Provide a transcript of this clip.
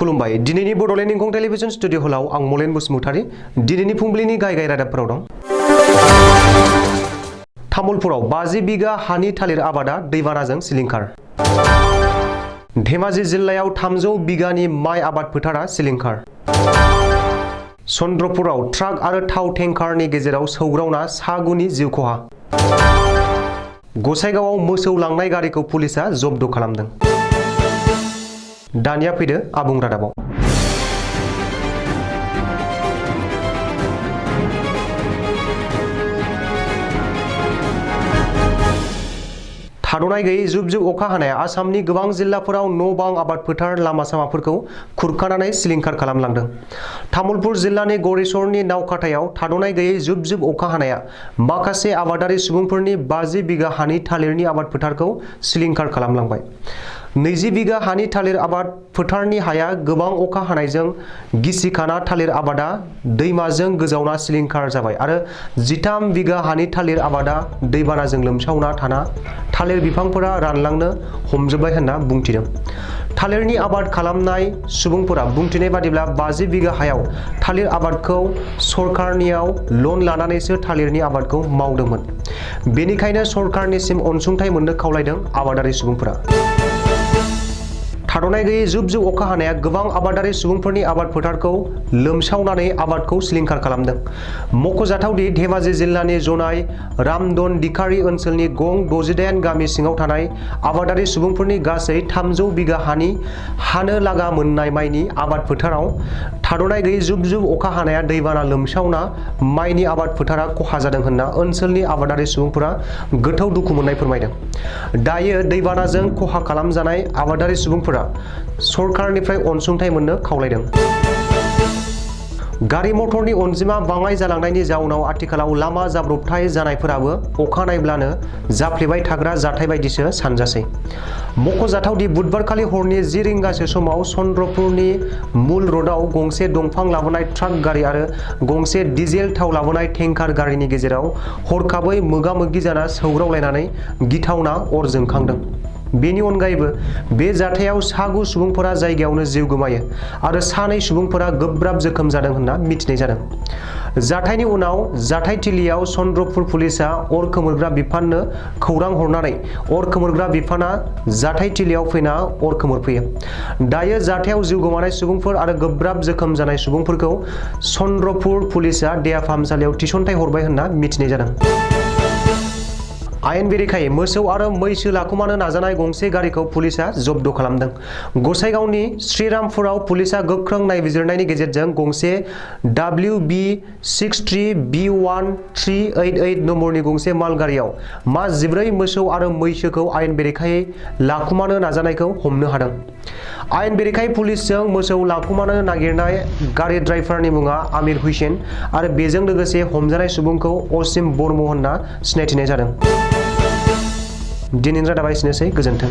खुलुमबाय दिनैनि Bodoland इंखं television studio हलाव आं मलेन बसुमतारी दिनैनि फुंबिलिनि गाय रादाबफोराव दं। तामुलपुराव 50 बिगा हानि थालिर आबादा दैबानाजों सिलिंखार। धेमाजि जिल्लायाव 300 बिगानि माइ आबाद फोथारा सिलिंखार। चन्द्रपुराव ट्राक आरो थाव टेंकारनि गेजेराव सौग्रावना सागुनि जिउ खहा। गसाइगावआव मोसौ लांनाय गारिखौ पुलिसा जब्द खालामदों। दानिया फैदो आबुं रादाबाव। थाद'नाय गैयै जुब जुब अखा हानाया आसामनि गोबां जिल्लाफोराव न' बां आबाद फोथार लामा सामाफोरखौ खुरखानानै सिलिंखार खालामलांदों। तामुलपुर जिल्लानि गरेस्वरनि नावकाटायाव थाद'नाय गैयै जुब जुब अखा हानाया माखासे आबादारि सुबुंफोरनि 50 बिगा हानि थालिरनि आबाद फोथारखौ सिलिंखार खालामलांबाय। 20 बिगा हानि थालिर आबाद फोथारनि हाया गोबां अखा हानायजों गिसिखाना थालिर आबादा दैमाजों गोजावना सिलिंखार जाबाय आरो 13 बिगा हानि थालिर आबादा दैबानाजों लोमसावना थाना थालिर बिफांफोरा रानलांनो हमजोबबाय होनना बुंथिदों। थालिरनि आबाद खालामनाय सुबुंफोरा बुंथिनाय बादिब्ला 50 बिगा हायाव थालिर आबादखौ सरकारनियाव लन लानानैसो थालिरनि आबादखौ मावदोंमोन। बेनिखायनो सरकारनिसिम अनसुंथाइ मोननो खावलायदों आबादारि सुबुंफोरा। थाद'नाय गैयै जुब जुब अखा हानाया गोबां आबादारि सुबुंफोरनि आबाद फोथारखौ लोमसावनानै आबादखौ सिलिंखार खालामदों। मख'जाथावदि धेमाजि जिल्लानि जनाय रामदन दिखारि ओनसोलनि गं 68 गामि सिङाव थानाय आबादारि सुबुंफोरनि गासै 300 बिगा हानि हानो लागा मोननाय माइनि आबाद फोथाराव थाद'नाय गैयै जुब जुब अखा हानाया दैबाना लोमसावना माइनि आबाद फोथारा खहा जादों होनना ओनसोलनि आबादारि सुबुंफोरा गोथौ दुखु मोननाय फोरमायदों। दायो दैबानाजों खहा खालामजानाय आबादारि सुबुंफोरा सरकारनिफ्राय अनसुंथाइ मोननो खावलायदों। गारि मटरनि अनजिमा बाङाय जालांनायनि जाउनाव आथिखालाव लामा जाब्रबथाय जानायफोराबो अखा नायब्लानो जाफ्लेबाय थाग्रा जाथाय बायदिसो सानजासै। मख'जाथावदि बुधबारखालि हरनि 10 रिंगासो समाव चन्द्रपुरनि मुल र'डआव गंसे दंफां लाबोनाय ट्राक गारि आरो गंसे डिजेल थाव लाबोनाय टेंकार गारिनि गेजेराव हरखाबै मोगा-मोगि जाना सौग्रावलायनानै गिथावना अर जोंखांदों। बेनि अनगायैबो बे जाथायाव सागु सुबुंफोरा जायगायावनो जिउ गोमायो आरो सानै सुबुंफोरा गोब्राब जोखोम जादों होनना मिथिनाय जादों। जाथायनि उनाव जाथायथिलियाव चन्द्रपुर पुलिसा अर खोमोरग्रा बिफाननो खौरां हरनानै अर खोमोरग्रा बिफाना जाथायथिलियाव फैना अर खोमोरफैयो। दायो जाथायाव जिउ गोमानाय सुबुंफोर आरो गोब्राब जोखोम जानाय सुबुंफोरखौ चन्द्रपुर पुलिसा देहा फाहामसालियाव थिसनथाइ हरबाय होनना मिथिनाय जादों। आयेन बेरेखायै मोसौ आरो मैसो लाखुमानो नाजानाय गंसे गारिखौ पुलिसा जब्द खालामदों। गसाइगावनि श्रीरामपुराव पुलिसा गोख्रों नायबिजिरनायनि गेजेरजों गंसे WB 63B1388 नम्बरनि गंसे मालगारियाव मा 14 मोसौ आरो मैसोखौ आयेन बेरेखायै लाखुमानो नाजानायखौ हमनो हादों। आयेन बेरेखायै पुलिसजों मोसौ लाखुमानो नागिरनाय गारि ड्राइभारनि मुङा आमिर हुसैन आरो बेजों लोगोसे हमजानाय सुबुंखौ असिम बर्म होनना सिनायथिनाय जादों। दिनैनि रादाबा एसेनोसै, गोजोन्थों।